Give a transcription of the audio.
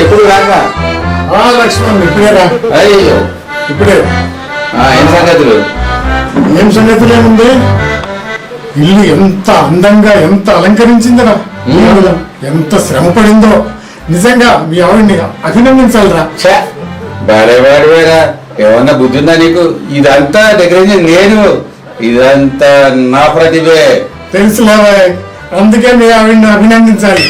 ఎప్పుడు రాక లక్ష్మణ్ ఇప్పుడే రా. అయ్యో ఇప్పుడే. ఏం సంగతులు? ఏం సంగతులు ఏముంది, ఇల్లు ఎంత అందంగా ఎంత అలంకరించిందిరా, ఎంత శ్రమ పడిందో. నిజంగా మీ ఆవిడ్ని అభినందించాలిరా. బాడేవాడివేరా, ఏమన్నా బుద్ధి ఉందా నీకు? ఇదంతా డెకరేషన్ నేను, ఇదంతా నా ప్రతిభే. తెలుసులేవా, అందుకే మీ ఆవిడ్ని అభినందించాలి.